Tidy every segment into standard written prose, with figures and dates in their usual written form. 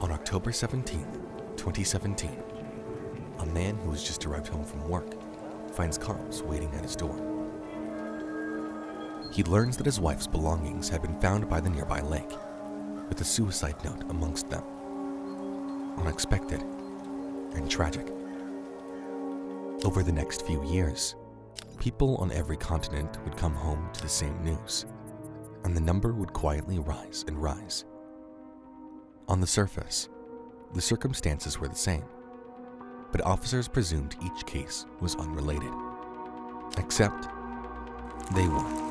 On October 17, 2017, a man who has just arrived home from work finds cops waiting at his door. He learns that his wife's belongings had been found by the nearby lake, with a suicide note amongst them. Unexpected and tragic. Over the next few years, people on every continent would come home to the same news, and the number would quietly rise and rise. On the surface, the circumstances were the same, but officers presumed each case was unrelated. Except, they were.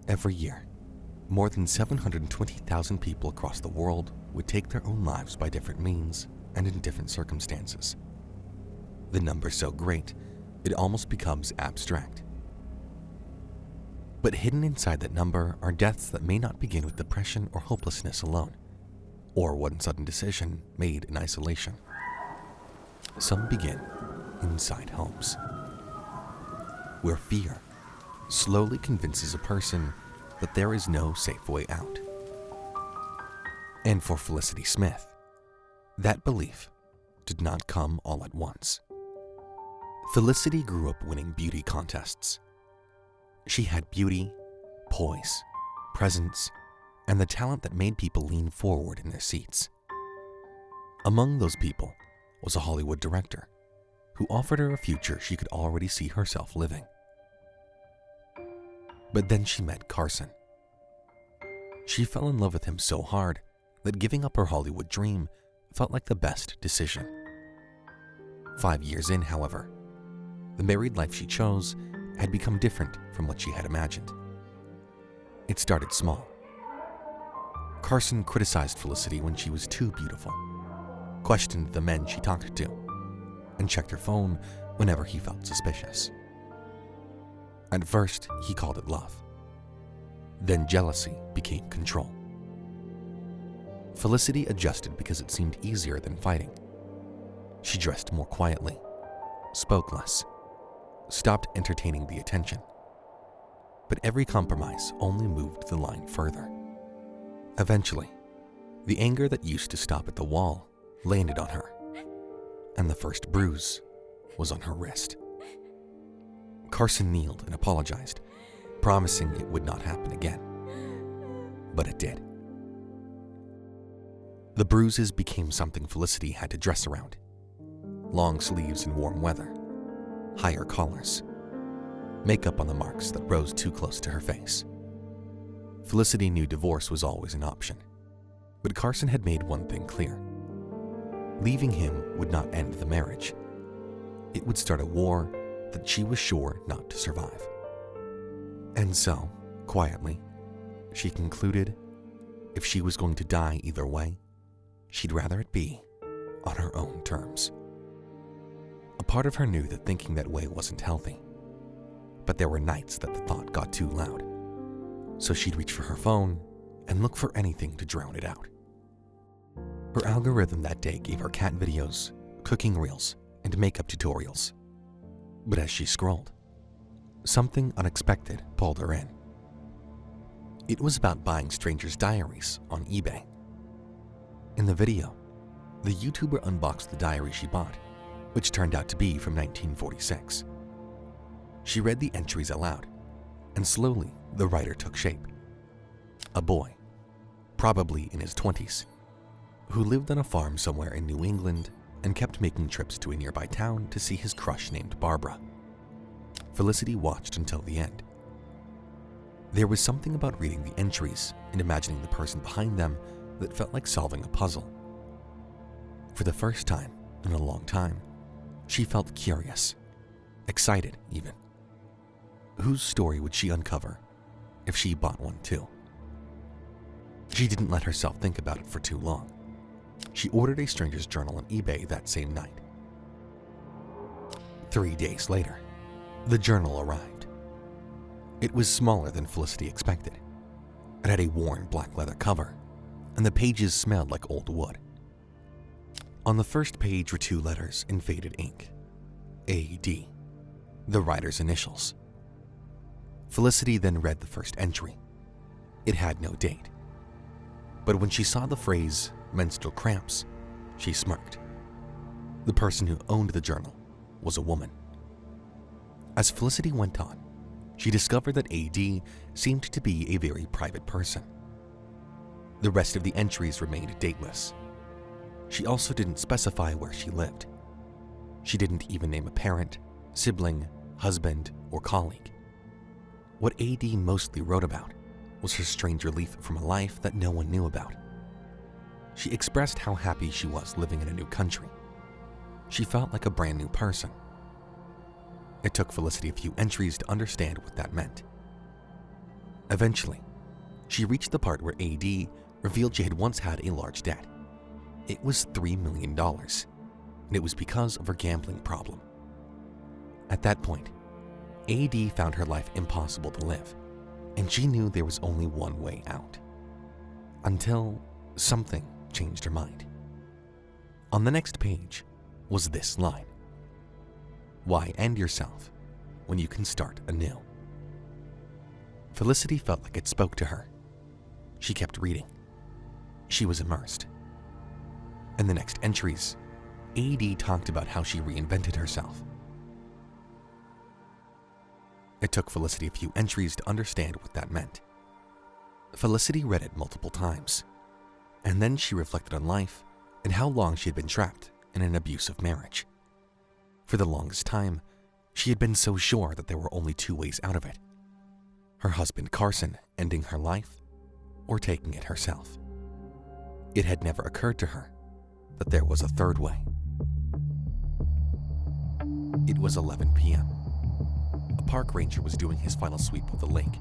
Every year, more than 720,000 people across the world would take their own lives by different means and in different circumstances. The number so great, it almost becomes abstract. But hidden inside that number are deaths that may not begin with depression or hopelessness alone, or one sudden decision made in isolation. Some begin inside homes, where fear slowly convinces a person that there is no safe way out. And for Felicity Smith, that belief did not come all at once. Felicity grew up winning beauty contests. She had beauty, poise, presence, and the talent that made people lean forward in their seats. Among those people was a Hollywood director who offered her a future she could already see herself living. But then she met Carson. She fell in love with him so hard that giving up her Hollywood dream felt like the best decision. 5 years in, however, the married life she chose had become different from what she had imagined. It started small. Carson criticized Felicity when she was too beautiful, questioned the men she talked to, and checked her phone whenever he felt suspicious. At first, he called it love. Then jealousy became control. Felicity adjusted because it seemed easier than fighting. She dressed more quietly, spoke less, stopped entertaining the attention. But every compromise only moved the line further. Eventually, the anger that used to stop at the wall landed on her, and the first bruise was on her wrist. Carson kneeled and apologized, promising it would not happen again. But it did. The bruises became something Felicity had to dress around. Long sleeves in warm weather, higher collars, makeup on the marks that rose too close to her face. Felicity knew divorce was always an option, but Carson had made one thing clear. Leaving him would not end the marriage. It would start a war that she was sure not to survive. And so, quietly, she concluded if she was going to die either way, she'd rather it be on her own terms. A part of her knew that thinking that way wasn't healthy, but there were nights that the thought got too loud, so she'd reach for her phone and look for anything to drown it out. Her algorithm that day gave her cat videos, cooking reels, and makeup tutorials. But as she scrolled, something unexpected pulled her in. It was about buying strangers' diaries on eBay. In the video, the YouTuber unboxed the diary she bought, which turned out to be from 1946. She read the entries aloud, and slowly the writer took shape. A boy, probably in his 20s, who lived on a farm somewhere in New England and kept making trips to a nearby town to see his crush named Barbara. Felicity watched until the end. There was something about reading the entries and imagining the person behind them that felt like solving a puzzle. For the first time in a long time, she felt curious, excited even. Whose story would she uncover if she bought one too? She didn't let herself think about it for too long. She ordered a stranger's journal on eBay that same night. 3 days later, the journal arrived. It was smaller than Felicity expected. It had a worn black leather cover, and the pages smelled like old wood. On the first page were 2 letters in faded ink. A.D., the writer's initials. Felicity then read the first entry. It had no date. But when she saw the phrase, menstrual cramps, she smirked. The person who owned the journal was a woman. As Felicity went on, she discovered that A.D. seemed to be a very private person. The rest of the entries remained dateless. She also didn't specify where she lived. She didn't even name a parent, sibling, husband, or colleague. What A.D. mostly wrote about was her strange relief from a life that no one knew about. She expressed how happy she was living in a new country. She felt like a brand new person. It took Felicity a few entries to understand what that meant. Eventually, she reached the part where A.D. revealed she had once had a large debt. It was $3 million, and it was because of her gambling problem. At that point, A.D. found her life impossible to live, and she knew there was only one way out. Until something changed her mind. On the next page was this line: "Why end yourself when you can start anew?" Felicity felt like it spoke to her. She kept reading. She was immersed. In the next entries, A.D. talked about how she reinvented herself. It took Felicity a few entries to understand what that meant. Felicity read it multiple times, and then she reflected on life and how long she had been trapped in an abusive marriage. For the longest time, she had been so sure that there were only 2 ways out of it: her husband Carson ending her life, or taking it herself. It had never occurred to her that there was a third way. It was 11 p.m. A park ranger was doing his final sweep of the lake.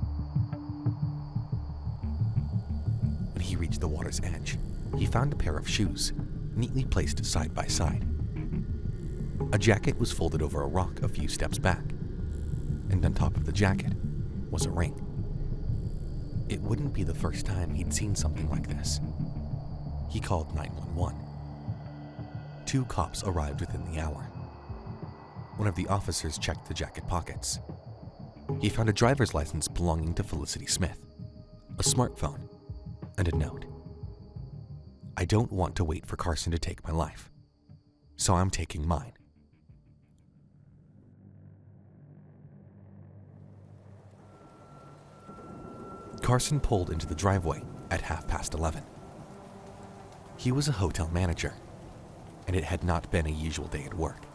When he reached the water's edge, he found a pair of shoes neatly placed side by side. A jacket was folded over a rock a few steps back, and on top of the jacket was a ring. It wouldn't be the first time he'd seen something like this. He called 911. 2 cops arrived within the hour. One of the officers checked the jacket pockets. He found a driver's license belonging to Felicity Smith, a smartphone, and a note. "I don't want to wait for Carson to take my life, so I'm taking mine." Carson pulled into the driveway at 11:30. He was a hotel manager, and it had not been a usual day at work.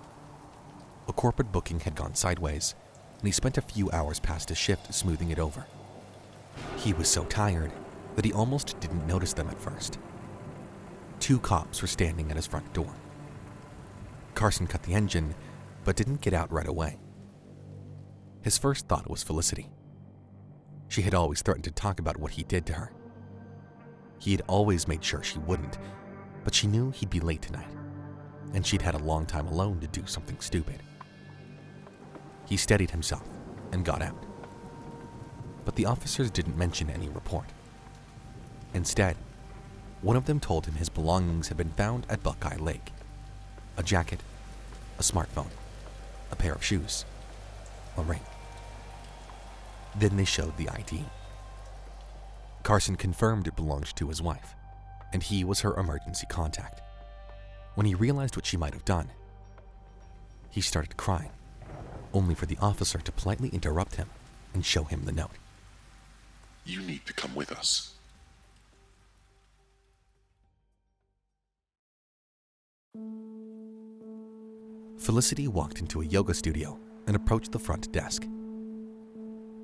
A corporate booking had gone sideways, and he spent a few hours past his shift smoothing it over. He was so tired that he almost didn't notice them at first. 2 cops were standing at his front door. Carson cut the engine, but didn't get out right away. His first thought was Felicity. She had always threatened to talk about what he did to her. He had always made sure she wouldn't, but she knew he'd be late tonight, and she'd had a long time alone to do something stupid. He steadied himself and got out. But the officers didn't mention any report. Instead, one of them told him his belongings had been found at Buckeye Lake: a jacket, a smartphone, a pair of shoes, a ring. Then they showed the ID. Carson confirmed it belonged to his wife, and he was her emergency contact. When he realized what she might have done, he started crying, only for the officer to politely interrupt him and show him the note. "You need to come with us." Felicity walked into a yoga studio and approached the front desk.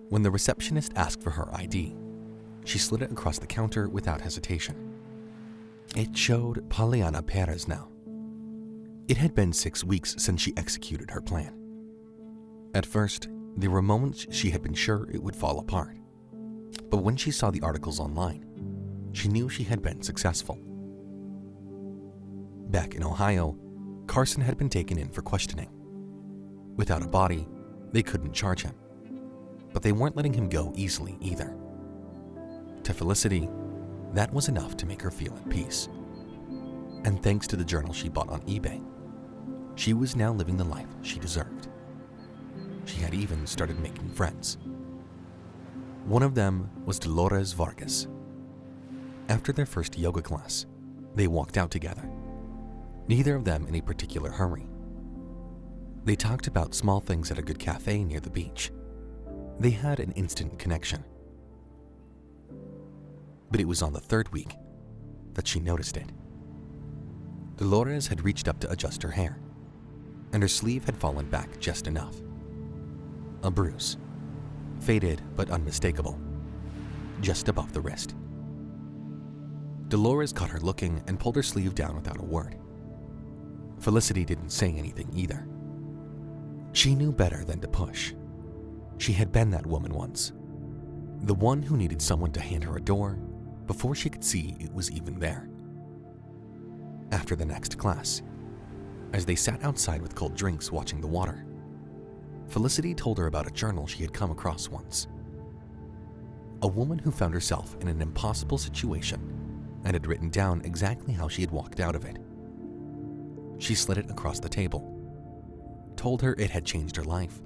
When the receptionist asked for her ID, she slid it across the counter without hesitation. It showed Pollyanna Perez now. It had been 6 weeks since she executed her plan. At first, there were moments she had been sure it would fall apart. But when she saw the articles online, she knew she had been successful. Back in Ohio, Carson had been taken in for questioning. Without a body, they couldn't charge him. But they weren't letting him go easily either. To Felicity, that was enough to make her feel at peace. And thanks to the journal she bought on eBay, she was now living the life she deserved. She had even started making friends. One of them was Dolores Vargas. After their first yoga class, they walked out together, neither of them in a particular hurry. They talked about small things at a good cafe near the beach. They had an instant connection. But it was on the third week that she noticed it. Dolores had reached up to adjust her hair, and her sleeve had fallen back just enough. A bruise, faded but unmistakable, just above the wrist. Dolores caught her looking and pulled her sleeve down without a word. Felicity didn't say anything either. She knew better than to push. She had been that woman once, the one who needed someone to hand her a door before she could see it was even there. After the next class, as they sat outside with cold drinks watching the water, Felicity told her about a journal she had come across once. A woman who found herself in an impossible situation and had written down exactly how she had walked out of it. She slid it across the table, told her it had changed her life,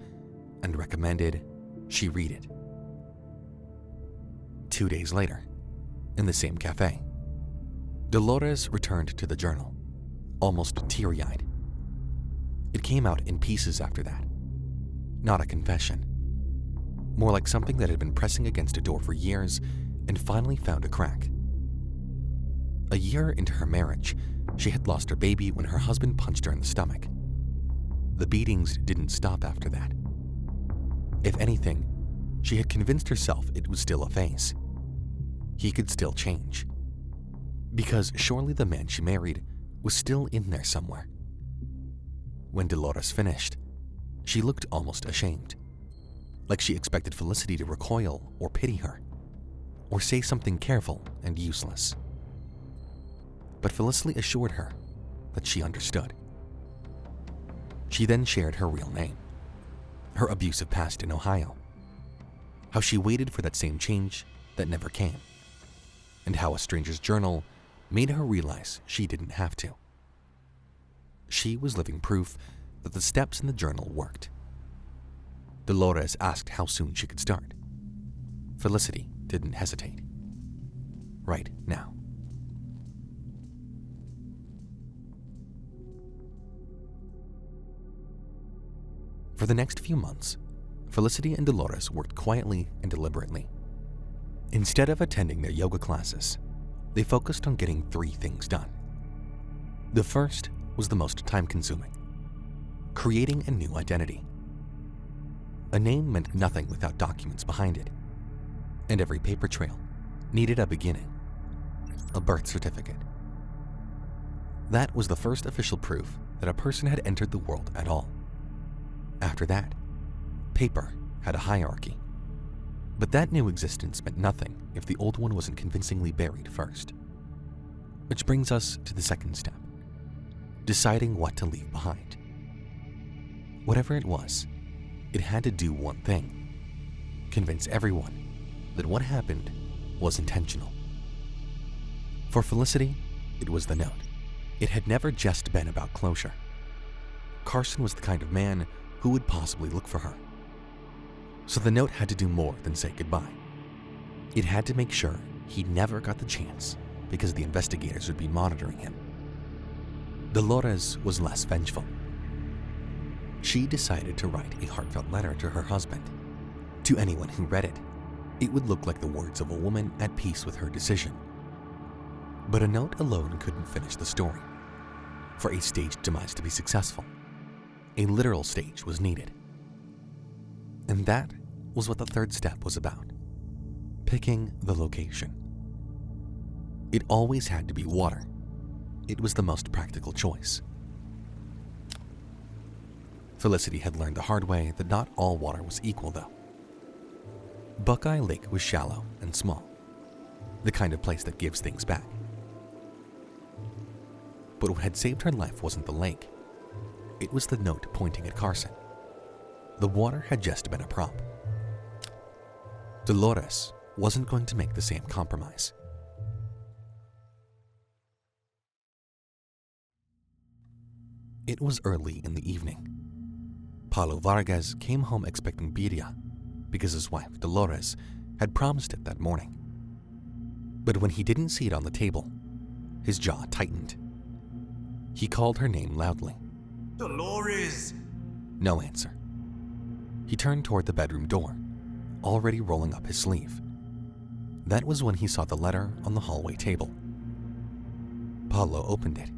and recommended she read it. 2 days later, in the same cafe, Dolores returned to the journal, almost teary-eyed. It came out in pieces after that. Not a confession. More like something that had been pressing against a door for years and finally found a crack. A year into her marriage, she had lost her baby when her husband punched her in the stomach. The beatings didn't stop after that. If anything, she had convinced herself it was still a phase. He could still change. Because surely the man she married was still in there somewhere. When Dolores finished, she looked almost ashamed, like she expected Felicity to recoil or pity her, or say something careful and useless. But Felicity assured her that she understood. She then shared her real name, her abusive past in Ohio, how she waited for that same change that never came, and how a stranger's journal made her realize she didn't have to. She was living proof that the steps in the journal worked. Dolores asked how soon she could start. Felicity didn't hesitate. Right now. For the next few months, Felicity and Dolores worked quietly and deliberately. Instead of attending their yoga classes, they focused on getting 3 things done. The first was the most time-consuming: creating a new identity. A name meant nothing without documents behind it, and every paper trail needed a beginning, a birth certificate. That was the first official proof that a person had entered the world at all. After that, paper had a hierarchy. But that new existence meant nothing if the old one wasn't convincingly buried first. Which brings us to the second step: deciding what to leave behind. Whatever it was, it had to do one thing: convince everyone that what happened was intentional. For Felicity, it was the note. It had never just been about closure. Carson was the kind of man who would possibly look for her. So the note had to do more than say goodbye. It had to make sure he never got the chance because the investigators would be monitoring him. Dolores was less vengeful. She decided to write a heartfelt letter to her husband. To anyone who read it, it would look like the words of a woman at peace with her decision. But a note alone couldn't finish the story. For a staged demise to be successful, a literal stage was needed. And that was what the third step was about: picking the location. It always had to be water. It was the most practical choice. Felicity had learned the hard way that not all water was equal, though. Buckeye Lake was shallow and small, the kind of place that gives things back. But what had saved her life wasn't the lake. It was the note pointing at Carson. The water had just been a prop. Dolores wasn't going to make the same compromise. It was early in the evening. Paulo Vargas came home expecting birria because his wife, Dolores, had promised it that morning. But when he didn't see it on the table, his jaw tightened. He called her name loudly. Dolores! No answer. He turned toward the bedroom door, already rolling up his sleeve. That was when he saw the letter on the hallway table. Paulo opened it,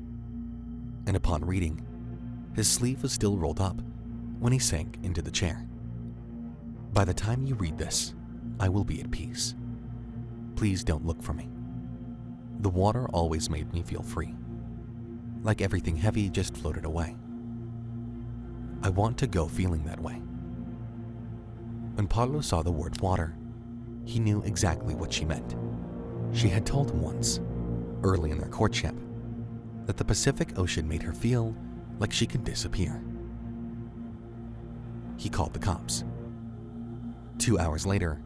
and upon reading, his sleeve was still rolled up when he sank into the chair. By the time you read this, I will be at peace. Please don't look for me. The water always made me feel free, like everything heavy just floated away. I want to go feeling that way. When Paulo saw the word water, he knew exactly what she meant. She had told him once, early in their courtship, that the Pacific Ocean made her feel like she could disappear. He called the cops. 2 hours later,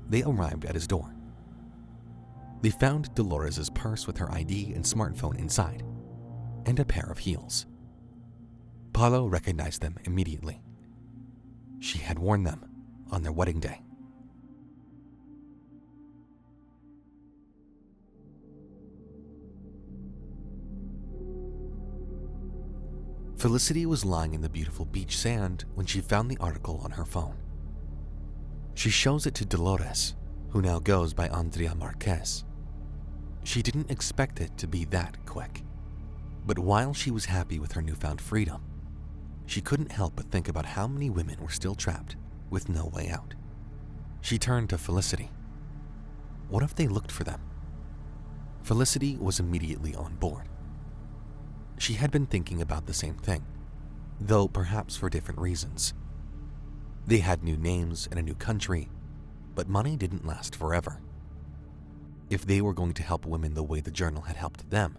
they arrived at his door. They found Dolores' purse with her ID and smartphone inside, and a pair of heels. Paulo recognized them immediately. She had worn them on their wedding day. Felicity was lying in the beautiful beach sand when she found the article on her phone. She shows it to Dolores, who now goes by Andrea Marquez. She didn't expect it to be that quick. But while she was happy with her newfound freedom, she couldn't help but think about how many women were still trapped with no way out. She turned to Felicity. What if they looked for them? Felicity was immediately on board. She had been thinking about the same thing, though perhaps for different reasons. They had new names and a new country, but money didn't last forever. If they were going to help women the way the journal had helped them,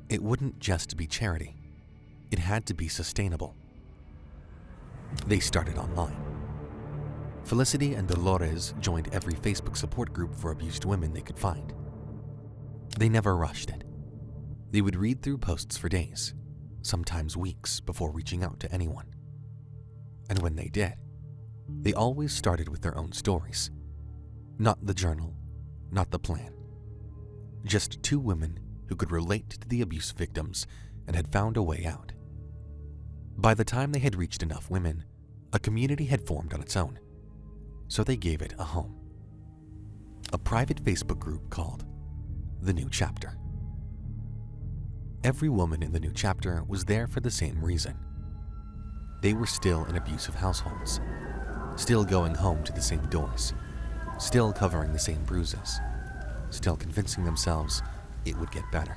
it wouldn't just be charity. It had to be sustainable. They started online. Felicity and Dolores joined every Facebook support group for abused women they could find. They never rushed it. They would read through posts for days, sometimes weeks, before reaching out to anyone. And when they did, they always started with their own stories. Not the journal, not the plan. Just two women who could relate to the abuse victims and had found a way out. By the time they had reached enough women, a community had formed on its own, so they gave it a home. A private Facebook group called The New Chapter. Every woman in the new chapter was there for the same reason. They were still in abusive households, still going home to the same doors, still covering the same bruises, still convincing themselves it would get better.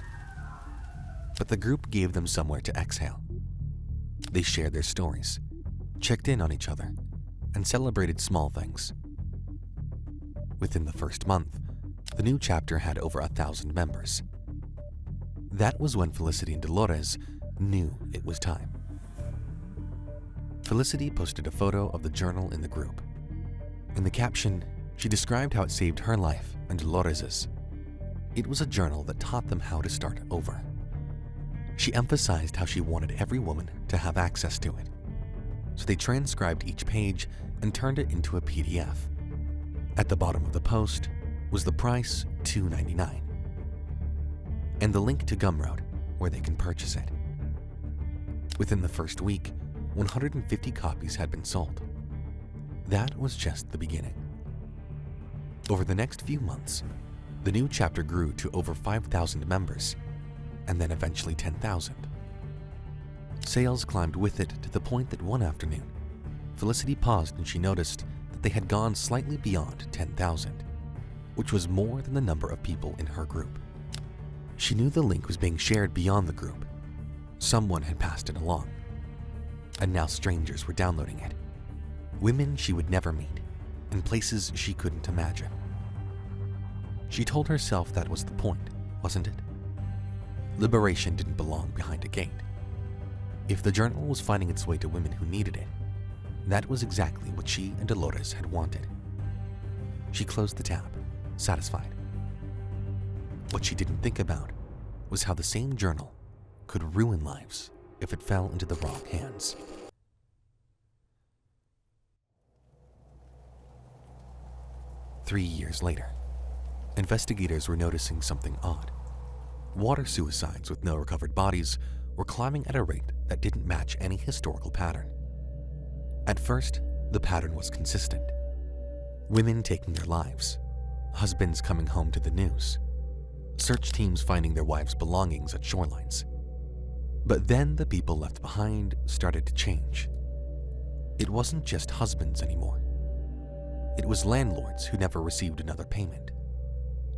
But the group gave them somewhere to exhale. They shared their stories, checked in on each other, and celebrated small things. Within the first month, the new chapter had over 1,000 members. That was when Felicity and Dolores knew it was time. Felicity posted a photo of the journal in the group. In the caption, she described how it saved her life and Dolores's. It was a journal that taught them how to start over. She emphasized how she wanted every woman to have access to it. So they transcribed each page and turned it into a PDF. At the bottom of the post was the price $2.99 and the link to Gumroad where they can purchase it. Within the first week, 150 copies had been sold. That was just the beginning. Over the next few months, the new chapter grew to over 5,000 members, and then eventually 10,000. Sales climbed with it to the point that one afternoon, Felicity paused and she noticed that they had gone slightly beyond 10,000, which was more than the number of people in her group. She knew the link was being shared beyond the group. Someone had passed it along, and now strangers were downloading it. Women she would never meet, in places she couldn't imagine. She told herself that was the point, wasn't it? Liberation didn't belong behind a gate. If the journal was finding its way to women who needed it, that was exactly what she and Dolores had wanted. She closed the tab, satisfied. What she didn't think about was how the same journal could ruin lives if it fell into the wrong hands. Three years later, investigators were noticing something odd. Water suicides with no recovered bodies were climbing at a rate that didn't match any historical pattern. At first, the pattern was consistent. Women taking their lives, husbands coming home to the news, search teams finding their wives' belongings at shorelines. But then the people left behind started to change. It wasn't just husbands anymore. It was landlords who never received another payment,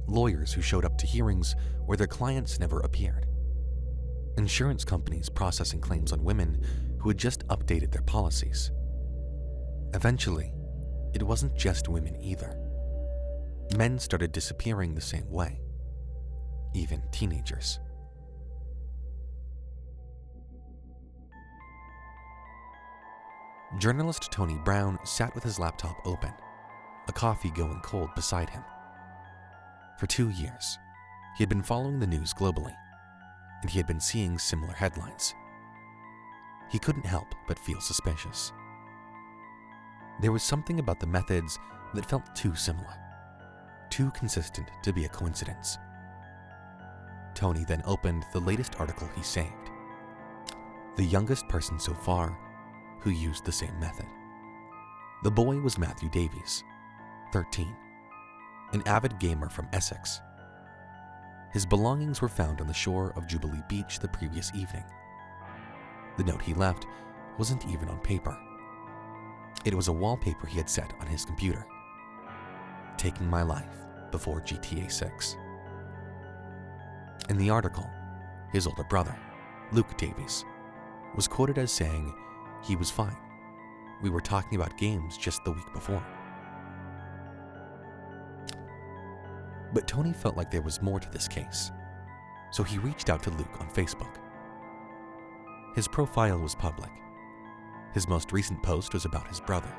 lawyers who showed up to hearings where their clients never appeared, insurance companies processing claims on women who had just updated their policies. Eventually, it wasn't just women either. Men started disappearing the same way, even teenagers. Journalist Tony Brown sat with his laptop open, a coffee going cold beside him. For 2 years, he had been following the news globally, and he had been seeing similar headlines. He couldn't help but feel suspicious. There was something about the methods that felt too similar, too consistent to be a coincidence. Tony then opened the latest article he saved. The youngest person so far who used the same method. The boy was Matthew Davies, 13, an avid gamer from Essex. His belongings were found on the shore of Jubilee Beach the previous evening. The note he left wasn't even on paper. It was a wallpaper he had set on his computer. Taking my life before GTA 6. In the article, his older brother, Luke Davies, was quoted as saying, "He was fine. We were talking about games just the week before." But Tony felt like there was more to this case, so he reached out to Luke on Facebook. His profile was public. His most recent post was about his brother.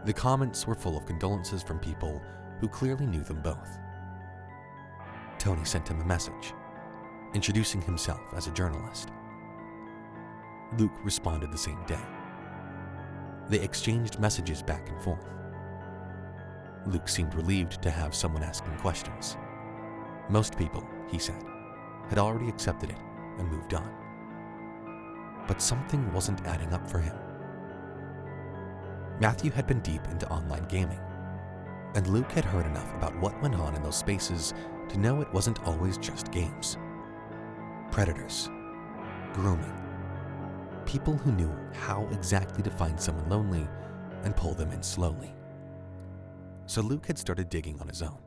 The comments were full of condolences from people who clearly knew them both. Tony sent him a message, introducing himself as a journalist. Luke responded the same day. They exchanged messages back and forth. Luke seemed relieved to have someone asking questions. Most people, he said, had already accepted it and moved on. But something wasn't adding up for him. Matthew had been deep into online gaming, and Luke had heard enough about what went on in those spaces to know it wasn't always just games. Predators, grooming, people who knew how exactly to find someone lonely and pull them in slowly. So Luke had started digging on his own.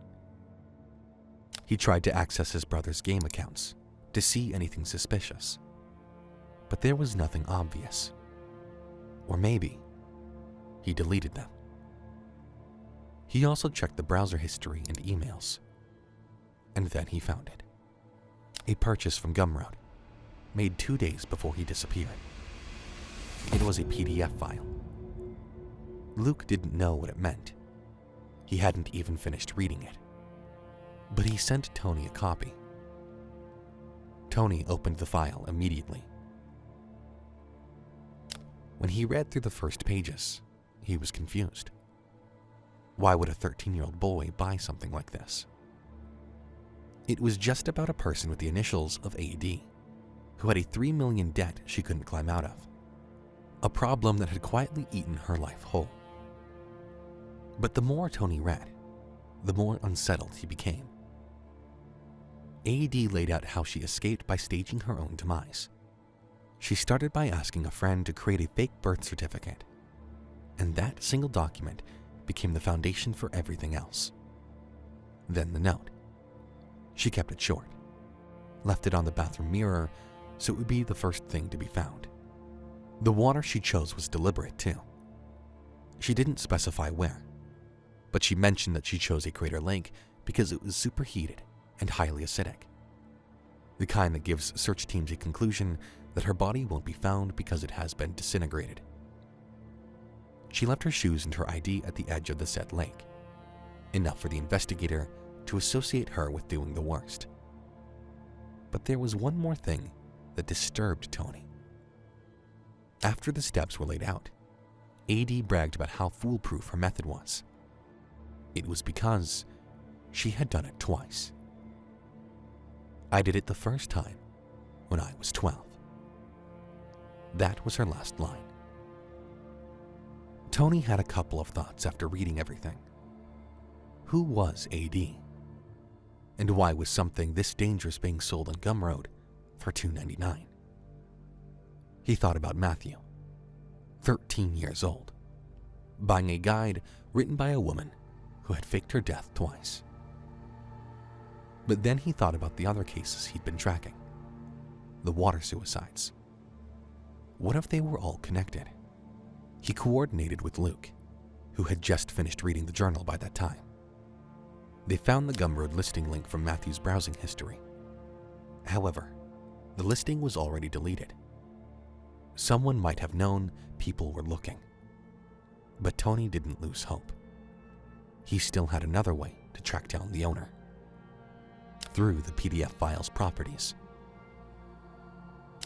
He tried to access his brother's game accounts to see anything suspicious, but there was nothing obvious. Or maybe he deleted them. He also checked the browser history and emails, and then he found it. A purchase from Gumroad, made 2 days before he disappeared. It was a PDF file. Luke didn't know what it meant. He hadn't even finished reading it. But he sent Tony a copy. Tony opened the file immediately. When he read through the first pages, he was confused. Why would a 13-year-old boy buy something like this? It was just about a person with the initials of AD, who had a $3 million debt she couldn't climb out of. A problem that had quietly eaten her life whole. But the more Tony read, the more unsettled he became. AD laid out how she escaped by staging her own demise. She started by asking a friend to create a fake birth certificate and that single document became the foundation for everything else. Then the note. She kept it short, left it on the bathroom mirror so it would be the first thing to be found. The water she chose was deliberate too. She didn't specify where, but she mentioned that she chose a crater lake because it was superheated and highly acidic. The kind that gives search teams a conclusion that her body won't be found because it has been disintegrated. She left her shoes and her ID at the edge of the said lake, enough for the investigator to associate her with doing the worst. But there was one more thing that disturbed Tony. After the steps were laid out, AD bragged about how foolproof her method was. It was because she had done it twice. I did it the first time when I was 12. That was her last line. Tony had a couple of thoughts after reading everything. Who was AD? And why was something this dangerous being sold on Gumroad for $2.99? He thought about Matthew, 13 years old, buying a guide written by a woman who had faked her death twice. But then he thought about the other cases he'd been tracking, the water suicides. What if they were all connected? He coordinated with Luke, who had just finished reading the journal by that time. They found the Gumroad listing link from Matthew's browsing history. However, the listing was already deleted. Someone might have known people were looking. But Tony didn't lose hope. He still had another way to track down the owner. Through the PDF file's properties.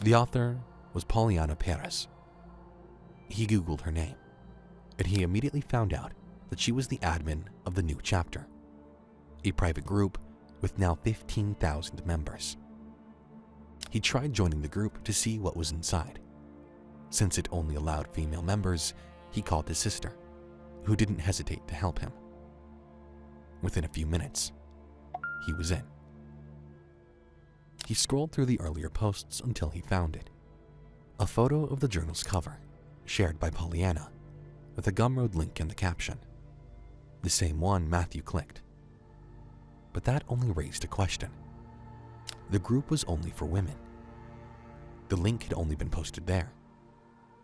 The author was Pollyanna Perez. He Googled her name, and he immediately found out that she was the admin of the new chapter, a private group with now 15,000 members. He tried joining the group to see what was inside. Since it only allowed female members, he called his sister, who didn't hesitate to help him. Within a few minutes, he was in. He scrolled through the earlier posts until he found it. A photo of the journal's cover, shared by Pollyanna, with a Gumroad link in the caption. The same one Matthew clicked. But that only raised a question. The group was only for women. The link had only been posted there.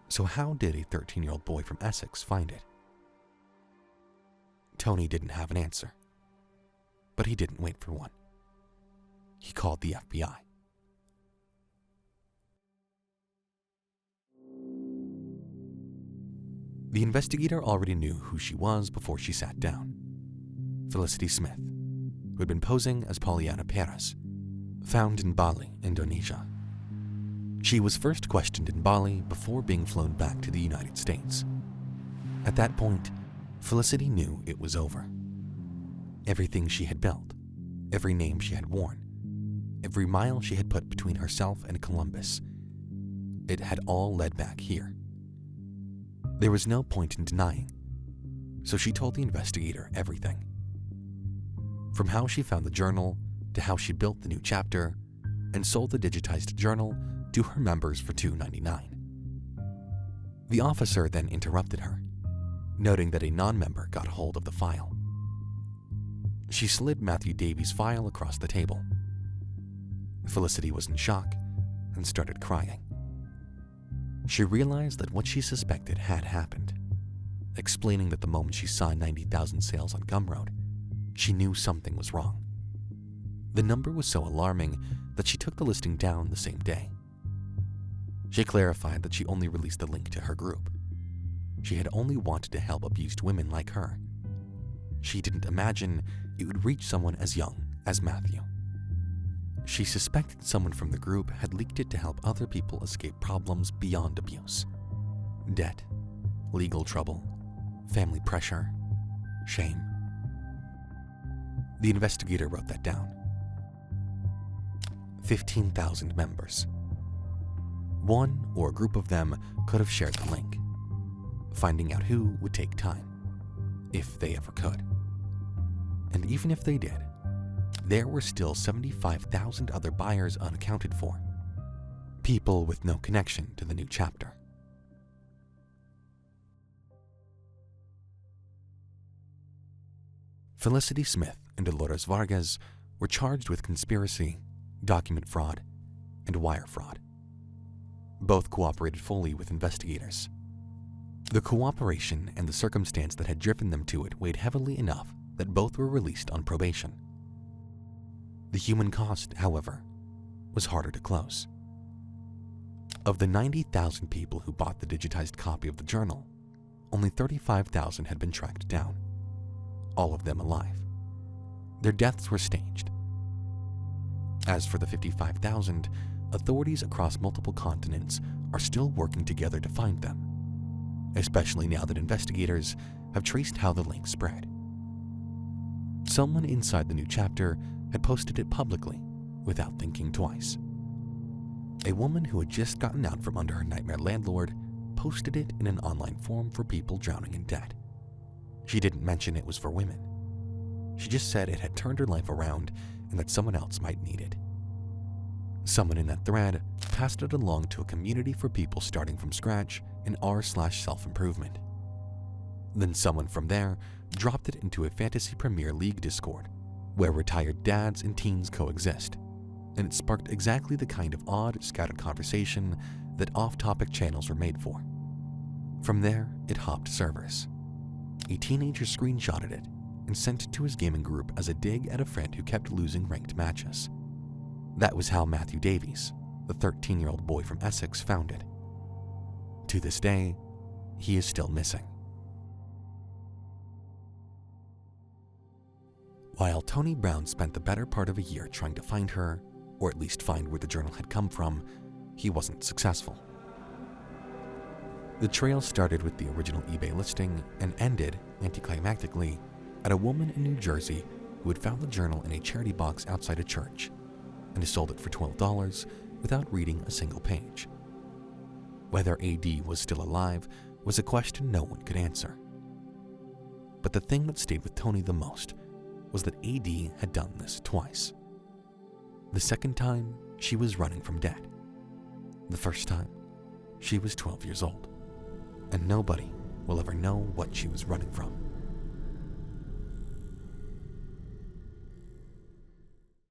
So how did a 13-year-old boy from Essex find it? Tony didn't have an answer. But he didn't wait for one. He called the FBI. The investigator already knew who she was before she sat down. Felicity Smith, who had been posing as Pollyanna Perez, found in Bali, Indonesia. She was first questioned in Bali before being flown back to the United States. At that point, Felicity knew it was over. Everything she had built, every name she had worn, every mile she had put between herself and Columbus, it had all led back here. There was no point in denying, so she told the investigator everything. From how she found the journal, to how she built the new chapter, and sold the digitized journal to her members for $2.99. The officer then interrupted her, noting that a non-member got hold of the file. She slid Matthew Davies' file across the table. Felicity was in shock and started crying. She realized that what she suspected had happened, explaining that the moment she saw 90,000 sales on Gumroad, she knew something was wrong. The number was so alarming that she took the listing down the same day. She clarified that she only released the link to her group. She had only wanted to help abused women like her. She didn't imagine it would reach someone as young as Matthew. She suspected someone from the group had leaked it to help other people escape problems beyond abuse. Debt, legal trouble, family pressure, shame. The investigator wrote that down. 15,000 members. One or a group of them could have shared the link. Finding out who would take time, if they ever could. And even if they did, there were still 75,000 other buyers unaccounted for. People with no connection to the new chapter. Felicity Smith and Dolores Vargas were charged with conspiracy, document fraud, and wire fraud. Both cooperated fully with investigators. The cooperation and the circumstance that had driven them to it weighed heavily enough that both were released on probation. The human cost, however, was harder to close. Of the 90,000 people who bought the digitized copy of the journal, only 35,000 had been tracked down, all of them alive. Their deaths were staged. As for the 55,000, authorities across multiple continents are still working together to find them, especially now that investigators have traced how the link spread. Someone inside the new chapter had posted it publicly without thinking twice. A woman who had just gotten out from under her nightmare landlord posted it in an online forum for people drowning in debt. She didn't mention it was for women. She just said it had turned her life around and that someone else might need it. Someone in that thread passed it along to a community for people starting from scratch in r/self-improvement. Then someone from there dropped it into a fantasy Premier League Discord, where retired dads and teens coexist, and it sparked exactly the kind of odd, scattered conversation that off-topic channels were made for. From there, it hopped servers. A teenager screenshotted it and sent it to his gaming group as a dig at a friend who kept losing ranked matches. That was how Matthew Davies, the 13-year-old boy from Essex, found it. To this day, he is still missing. While Tony Brown spent the better part of a year trying to find her, or at least find where the journal had come from, he wasn't successful. The trail started with the original eBay listing and ended, anticlimactically, at a woman in New Jersey who had found the journal in a charity box outside a church and sold it for $12 without reading a single page. Whether AD was still alive was a question no one could answer. But the thing that stayed with Tony the most was that AD had done this twice. The second time, she was running from debt. The first time, she was 12 years old, and nobody will ever know what she was running from.